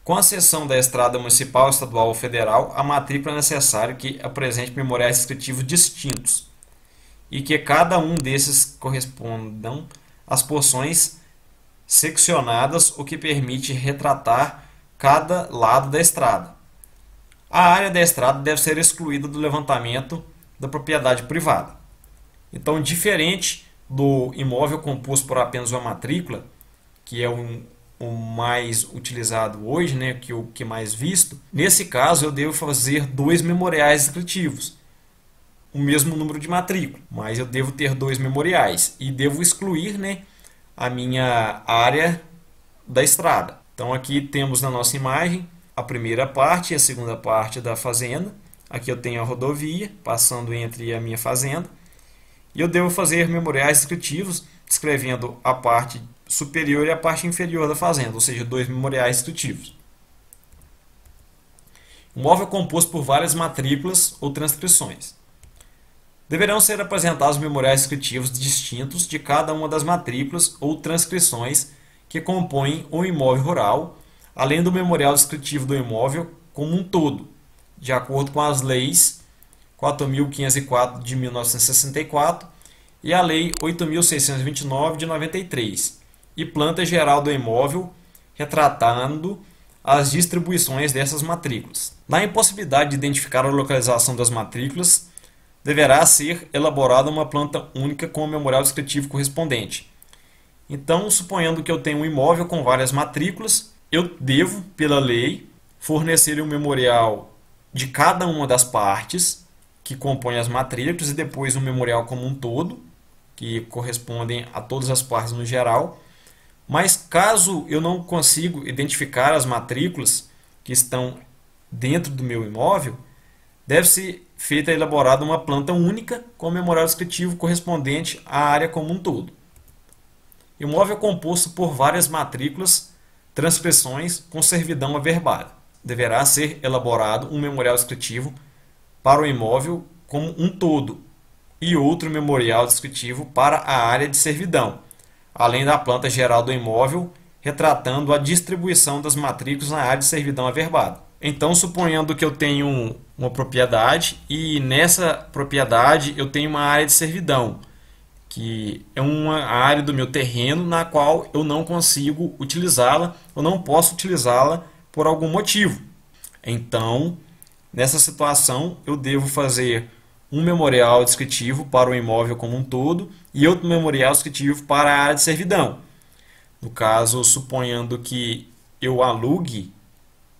Com a cessão da estrada municipal, estadual ou federal, a matrícula é necessário que apresente memoriais descritivos distintos e que cada um desses correspondam às porções seccionadas, o que permite retratar cada lado da estrada. A área da estrada deve ser excluída do levantamento da propriedade privada. Então, diferente do imóvel composto por apenas uma matrícula, que é o mais utilizado hoje, né, que o que mais visto, nesse caso eu devo fazer 2 memoriais descritivos, o mesmo número de matrícula, mas eu devo ter 2 memoriais e devo excluir, né, a minha área da estrada. Então aqui temos na nossa imagem a primeira parte e a segunda parte da fazenda. Aqui eu tenho a rodovia passando entre a minha fazenda. E eu devo fazer memoriais descritivos descrevendo a parte superior e a parte inferior da fazenda, ou seja, 2 memoriais descritivos. Imóvel composto por várias matrículas ou transcrições. Deverão ser apresentados memoriais descritivos distintos de cada uma das matrículas ou transcrições que compõem o imóvel rural, além do memorial descritivo do imóvel como um todo, de acordo com as leis 4.504 de 1964 e a Lei 8.629 de 93, e planta geral do imóvel, retratando as distribuições dessas matrículas. Na impossibilidade de identificar a localização das matrículas, deverá ser elaborada uma planta única com o memorial descritivo correspondente. Então, suponhando que eu tenho um imóvel com várias matrículas, eu devo, pela lei, fornecer um memorial de cada uma das partes que compõem as matrículas e depois um memorial como um todo, que correspondem a todas as partes no geral. Mas caso eu não consiga identificar as matrículas que estão dentro do meu imóvel, deve ser feita e elaborada uma planta única com memorial descritivo correspondente à área como um todo. Imóvel composto por várias matrículas, transcrições com servidão averbada. Deverá ser elaborado um memorial descritivo para o imóvel como um todo e outro memorial descritivo para a área de servidão, além da planta geral do imóvel, retratando a distribuição das matrículas na área de servidão averbada. Então, suponhando que eu tenho uma propriedade e nessa propriedade eu tenho uma área de servidão, que é uma área do meu terreno na qual eu não consigo utilizá-la, ou não posso utilizá-la por algum motivo. Então, nessa situação, eu devo fazer um memorial descritivo para o imóvel como um todo e outro memorial descritivo para a área de servidão. No caso, suponhando que eu alugue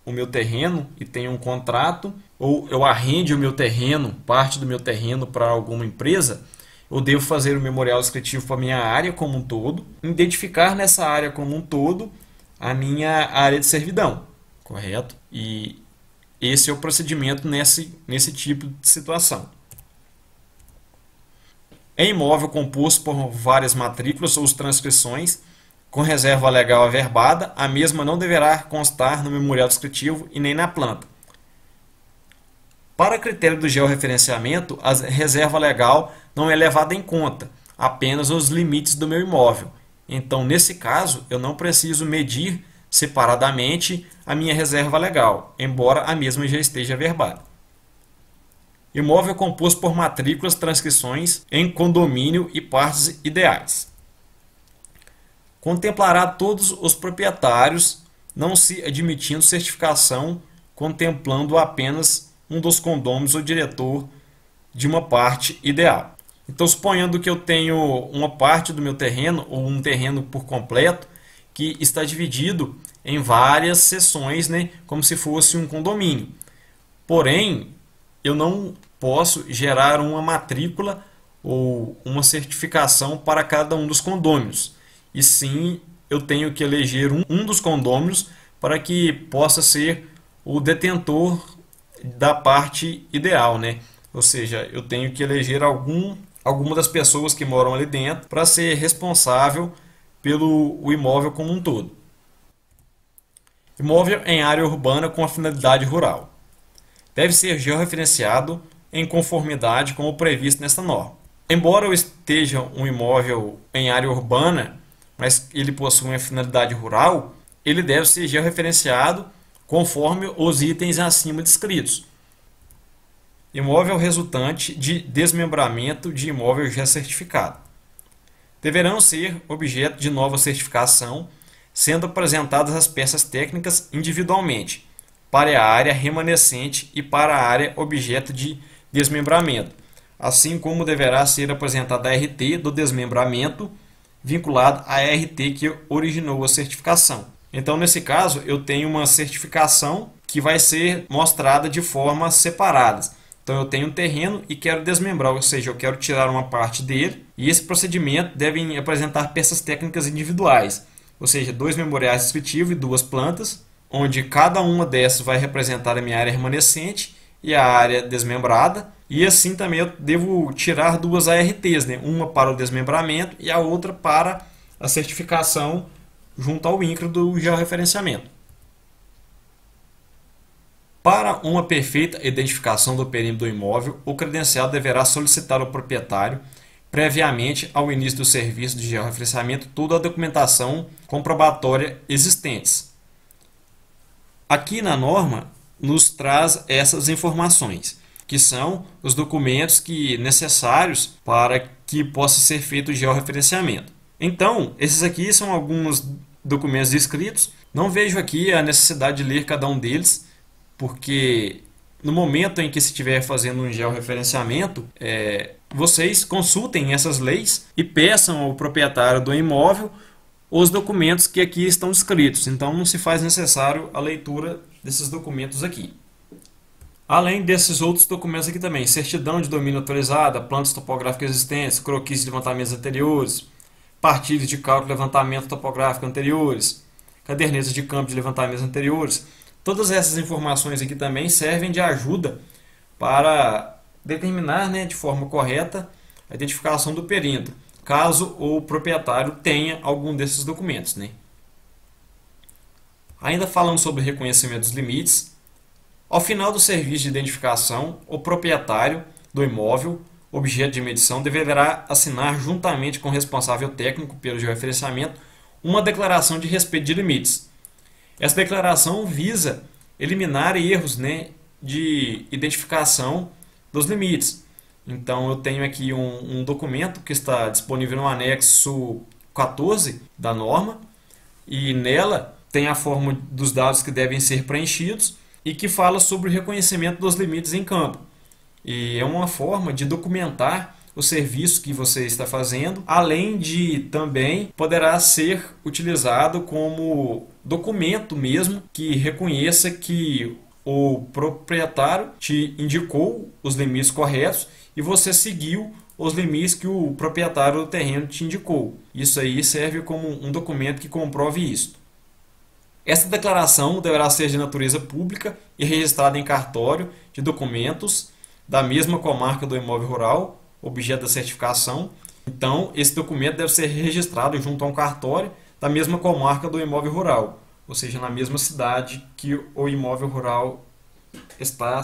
o meu terreno e tenha um contrato, ou eu arrende o meu terreno, parte do meu terreno para alguma empresa, eu devo fazer o memorial descritivo para a minha área como um todo, identificar nessa área como um todo a minha área de servidão, correto? E esse é o procedimento nesse tipo de situação. Em imóvel composto por várias matrículas ou transcrições, com reserva legal averbada, a mesma não deverá constar no memorial descritivo e nem na planta. Para critério do georreferenciamento, a reserva legal não é levada em conta, apenas os limites do meu imóvel. Então, nesse caso, eu não preciso medir separadamente a minha reserva legal, embora a mesma já esteja averbada. Imóvel composto por matrículas, transcrições em condomínio e partes ideais. Contemplará todos os proprietários, não se admitindo certificação contemplando apenas um dos condôminos ou diretor de uma parte ideal. Então, suponhando que eu tenho uma parte do meu terreno, ou um terreno por completo, que está dividido em várias seções, né, como se fosse um condomínio. Porém, eu não posso gerar uma matrícula ou uma certificação para cada um dos condôminos. E sim, eu tenho que eleger um dos condôminos para que possa ser o detentor da parte ideal, né? Ou seja, eu tenho que eleger alguma das pessoas que moram ali dentro para ser responsável pelo o imóvel como um todo. Imóvel em área urbana com a finalidade rural. Deve ser georreferenciado em conformidade com o previsto nesta norma. Embora eu esteja um imóvel em área urbana, mas ele possui uma finalidade rural, ele deve ser georreferenciado conforme os itens acima descritos. Imóvel resultante de desmembramento de imóvel já certificado. Deverão ser objeto de nova certificação, sendo apresentadas as peças técnicas individualmente, para a área remanescente e para a área objeto de desmembramento, assim como deverá ser apresentada a RT do desmembramento vinculada à RT que originou a certificação. Então, nesse caso, eu tenho uma certificação que vai ser mostrada de formas separadas. Então, eu tenho um terreno e quero desmembrar, ou seja, eu quero tirar uma parte dele, e esse procedimento deve apresentar peças técnicas individuais, ou seja, 2 memoriais descritivos e 2 plantas, onde cada uma dessas vai representar a minha área remanescente e a área desmembrada, e assim também eu devo tirar 2 ARTs, né? Uma para o desmembramento e a outra para a certificação junto ao INCRA do georreferenciamento. Para uma perfeita identificação do perímetro do imóvel, o credenciado deverá solicitar ao proprietário, previamente ao início do serviço de georreferenciamento, toda a documentação comprobatória existentes. Aqui na norma nos traz essas informações, que são os documentos necessários para que possa ser feito o georreferenciamento. Então, esses aqui são alguns documentos escritos. Não vejo aqui a necessidade de ler cada um deles, porque no momento em que se estiver fazendo um georreferenciamento, vocês consultem essas leis e peçam ao proprietário do imóvel os documentos que aqui estão escritos. Então não se faz necessário a leitura desses documentos aqui. Além desses outros documentos aqui também, certidão de domínio autorizada, plantas topográficas existentes, croquis de levantamentos anteriores, partilhas de cálculo de levantamento topográfico anteriores, cadernetas de campo de levantamentos anteriores. Todas essas informações aqui também servem de ajuda para determinar, né, de forma correta a identificação do perímetro, caso o proprietário tenha algum desses documentos, né? Ainda falando sobre reconhecimento dos limites, ao final do serviço de identificação, o proprietário do imóvel, objeto de medição, deverá assinar juntamente com o responsável técnico pelo georreferenciamento uma declaração de respeito de limites. Essa declaração visa eliminar erros, né, de identificação dos limites. Então eu tenho aqui um documento que está disponível no anexo 14 da norma, e nela tem a forma dos dados que devem ser preenchidos e que fala sobre o reconhecimento dos limites em campo. E é uma forma de documentar o serviço que você está fazendo, além de também poderá ser utilizado como documento mesmo que reconheça que o proprietário te indicou os limites corretos e você seguiu os limites que o proprietário do terreno te indicou. Isso aí serve como um documento que comprove isso. Esta declaração deverá ser de natureza pública e registrada em cartório de documentos da mesma comarca do imóvel rural, objeto da certificação. Então, esse documento deve ser registrado junto a um cartório da mesma comarca do imóvel rural, ou seja, na mesma cidade que o imóvel rural está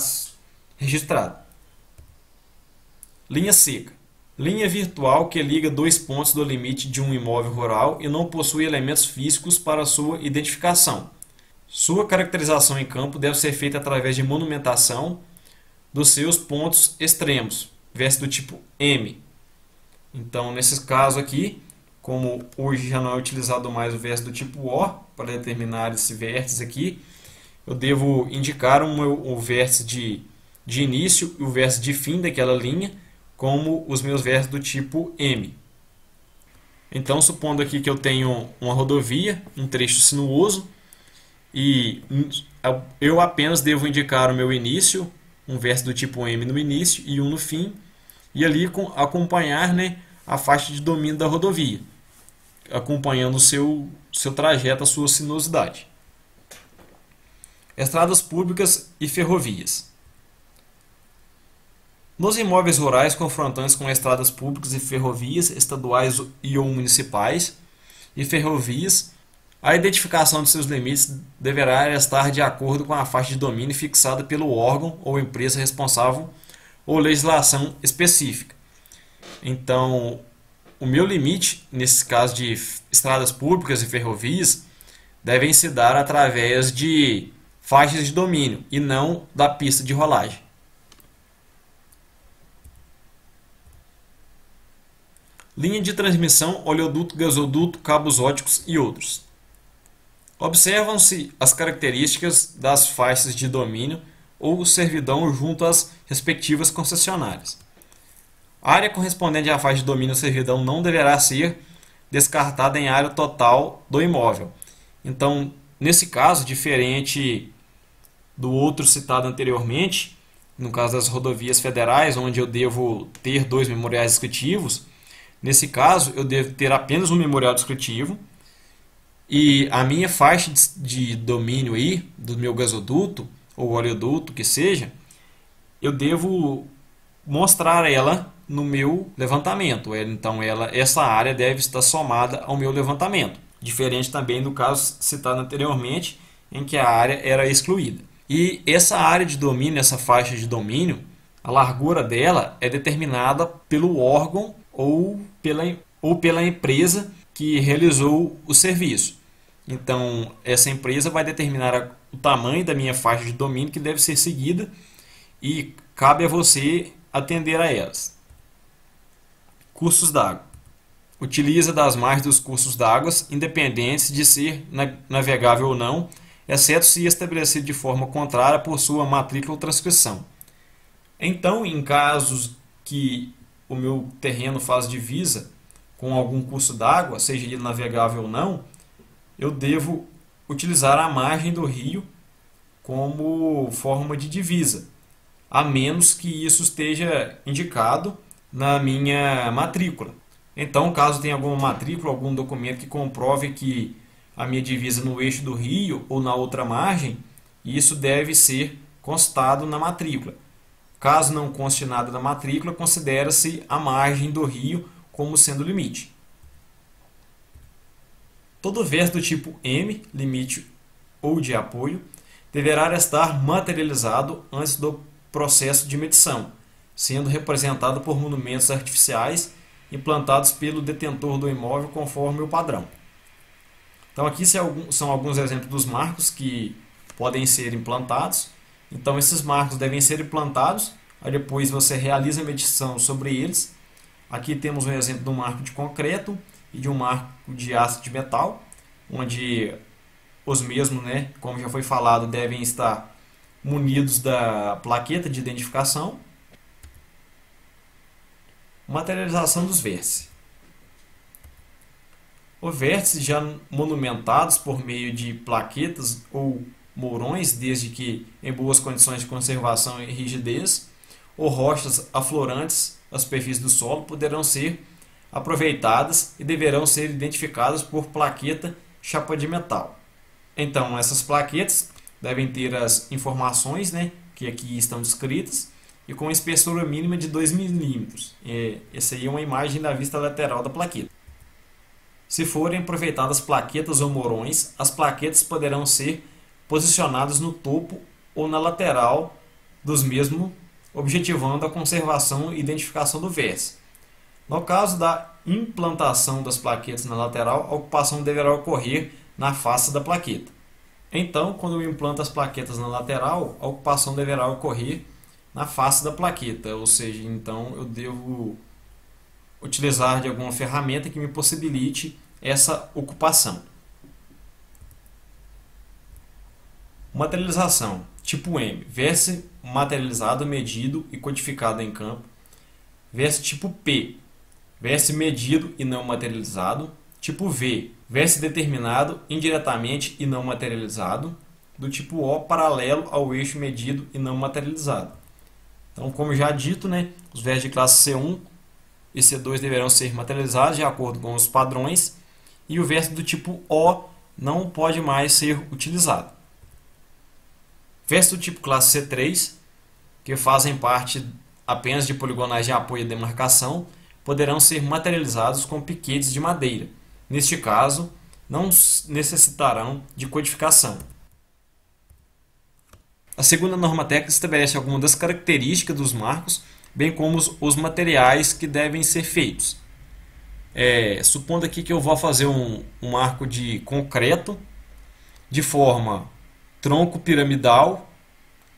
registrado. Linha seca. Linha virtual que liga 2 pontos do limite de um imóvel rural e não possui elementos físicos para sua identificação. Sua caracterização em campo deve ser feita através de monumentação dos seus pontos extremos, vértice do tipo M. Então, nesse caso aqui, como hoje já não é utilizado mais o vértice do tipo O para determinar esse vértice aqui, eu devo indicar o vértice de início e o vértice de fim daquela linha como os meus vértices do tipo M. Então, supondo aqui que eu tenho uma rodovia, um trecho sinuoso, e eu apenas devo indicar o meu início, um vértice do tipo M no início e um no fim, e ali acompanhar, né, a faixa de domínio da rodovia, acompanhando o seu trajeto, a sua sinuosidade. Estradas públicas e ferrovias. Nos imóveis rurais confrontantes com estradas públicas e ferrovias estaduais e ou municipais e ferrovias, a identificação de seus limites deverá estar de acordo com a faixa de domínio fixada pelo órgão ou empresa responsável ou legislação específica. Então, o meu limite, nesse caso de estradas públicas e ferrovias, devem se dar através de faixas de domínio e não da pista de rolagem. Linha de transmissão, oleoduto, gasoduto, cabos óticos e outros. Observam-se as características das faixas de domínio ou servidão junto às respectivas concessionárias. A área correspondente à faixa de domínio ou servidão não deverá ser descartada em área total do imóvel. Então, nesse caso, diferente do outro citado anteriormente, no caso das rodovias federais, onde eu devo ter 2 memoriais descritivos, nesse caso eu devo ter apenas um memorial descritivo e a minha faixa de domínio aí, do meu gasoduto ou oleoduto, que seja, eu devo mostrar ela no meu levantamento. Então essa área deve estar somada ao meu levantamento. Diferente também do caso citado anteriormente, em que a área era excluída. E essa área de domínio, essa faixa de domínio, a largura dela é determinada pelo órgão ou pela empresa que realizou o serviço. Então, essa empresa vai determinar o tamanho da minha faixa de domínio que deve ser seguida e cabe a você atender a elas. Cursos d'água. Utiliza das margens dos cursos d'água, independentes de ser navegável ou não, exceto se estabelecido de forma contrária por sua matrícula ou transcrição. Então, em casos que o meu terreno faz divisa com algum curso d'água, seja ele navegável ou não, eu devo utilizar a margem do rio como forma de divisa, a menos que isso esteja indicado na minha matrícula. Então, caso tenha alguma matrícula, algum documento que comprove que a minha divisa no eixo do rio ou na outra margem, isso deve ser constado na matrícula. Caso não conste nada na matrícula, considera-se a margem do rio como sendo o limite. Todo verso do tipo M, limite ou de apoio, deverá estar materializado antes do processo de medição, sendo representado por monumentos artificiais implantados pelo detentor do imóvel conforme o padrão. Então aqui são alguns exemplos dos marcos que podem ser implantados. Então esses marcos devem ser implantados, aí depois você realiza a medição sobre eles. Aqui temos um exemplo de um marco de concreto e de um marco de aço de metal, onde os mesmos, né, como já foi falado, devem estar munidos da plaqueta de identificação. Materialização dos vértices. Os vértices já monumentados por meio de plaquetas ou mourões, desde que em boas condições de conservação e rigidez, ou rochas aflorantes à superfície do solo, poderão ser aproveitadas e deverão ser identificadas por plaqueta chapa de metal. Então, essas plaquetas devem ter as informações, né, que aqui estão descritas, e com espessura mínima de 2 milímetros. Essa aí é uma imagem da vista lateral da plaqueta. Se forem aproveitadas plaquetas ou morões, as plaquetas poderão ser posicionadas no topo ou na lateral dos mesmos, objetivando a conservação e identificação do vértice. No caso da implantação das plaquetas na lateral, a ocupação deverá ocorrer na face da plaqueta. Então, quando eu implanto as plaquetas na lateral, a ocupação deverá ocorrer na face da plaqueta, ou seja, então eu devo utilizar de alguma ferramenta que me possibilite essa ocupação. Materialização. Tipo M. Vértice materializado, medido e codificado em campo. Vértice tipo P. Vértice medido e não materializado. Tipo V. Vértice determinado indiretamente e não materializado. Do tipo O, paralelo ao eixo medido e não materializado. Então, como já dito, né, os vértices de classe C1 e C2 deverão ser materializados de acordo com os padrões, e o vértice do tipo O não pode mais ser utilizado. Vértices do tipo classe C3, que fazem parte apenas de poligonais de apoio e demarcação, poderão ser materializados com piquetes de madeira. Neste caso, não necessitarão de codificação. A segunda norma técnica estabelece algumas das características dos marcos, bem como os materiais que devem ser feitos. Supondo aqui que eu vou fazer um marco de concreto de forma tronco piramidal,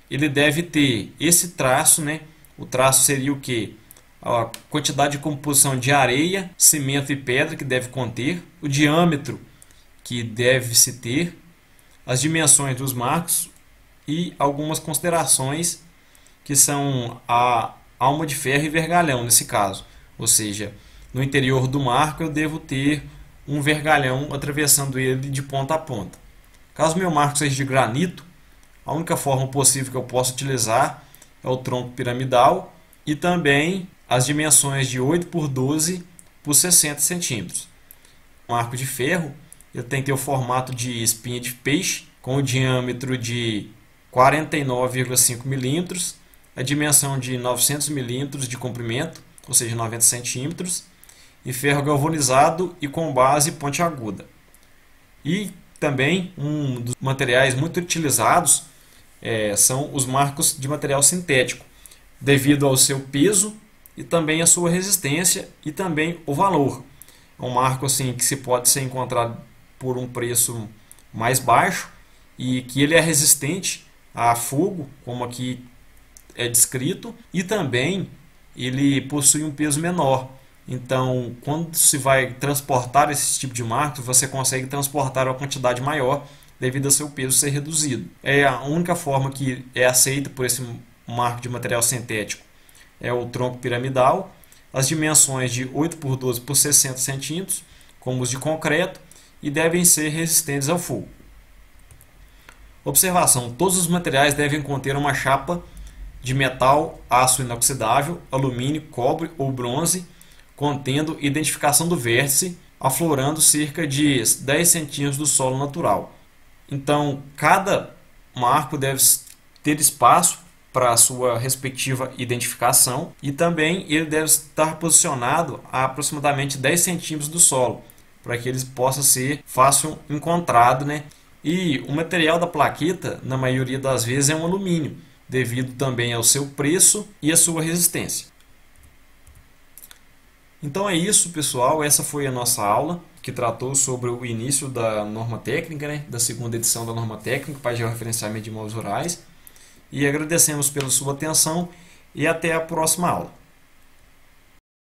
ele deve ter esse traço, né? O traço seria o que? A quantidade de composição de areia, cimento e pedra que deve conter, o diâmetro que deve se ter, as dimensões dos marcos e algumas considerações que são a alma de ferro e vergalhão nesse caso. Ou seja, no interior do marco eu devo ter um vergalhão atravessando ele de ponta a ponta. Caso meu marco seja de granito, a única forma possível que eu posso utilizar é o tronco piramidal e também as dimensões de 8 por 12 por 60 centímetros. O marco de ferro ele tem que ter o formato de espinha de peixe com o diâmetro de 49,5 milímetros, a dimensão de 900 milímetros de comprimento, ou seja, 90 centímetros, e ferro galvanizado e com base pontiaguda. E também um dos materiais muito utilizados são os marcos de material sintético, devido ao seu peso e também a sua resistência e também o valor. É um marco assim que se pode ser encontrado por um preço mais baixo e que ele é resistente a fogo, como aqui é descrito, e também ele possui um peso menor. Então, quando se vai transportar esse tipo de marco, você consegue transportar uma quantidade maior devido ao seu peso ser reduzido. É a única forma que é aceita por esse marco de material sintético é o tronco piramidal, as dimensões de 8 por 12 por 60 centímetros, como os de concreto, e devem ser resistentes ao fogo. Observação: todos os materiais devem conter uma chapa de metal, aço inoxidável, alumínio, cobre ou bronze, contendo identificação do vértice, aflorando cerca de 10 centímetros do solo natural. Então, cada marco deve ter espaço para a sua respectiva identificação e também ele deve estar posicionado a aproximadamente 10 centímetros do solo, para que ele possa ser fácil encontrado, né? E o material da plaqueta, na maioria das vezes, é um alumínio, devido também ao seu preço e à sua resistência. Então é isso, pessoal. Essa foi a nossa aula, que tratou sobre o início da norma técnica, né? Da segunda edição da norma técnica para georreferenciamento de imóveis rurais. E agradecemos pela sua atenção e até a próxima aula.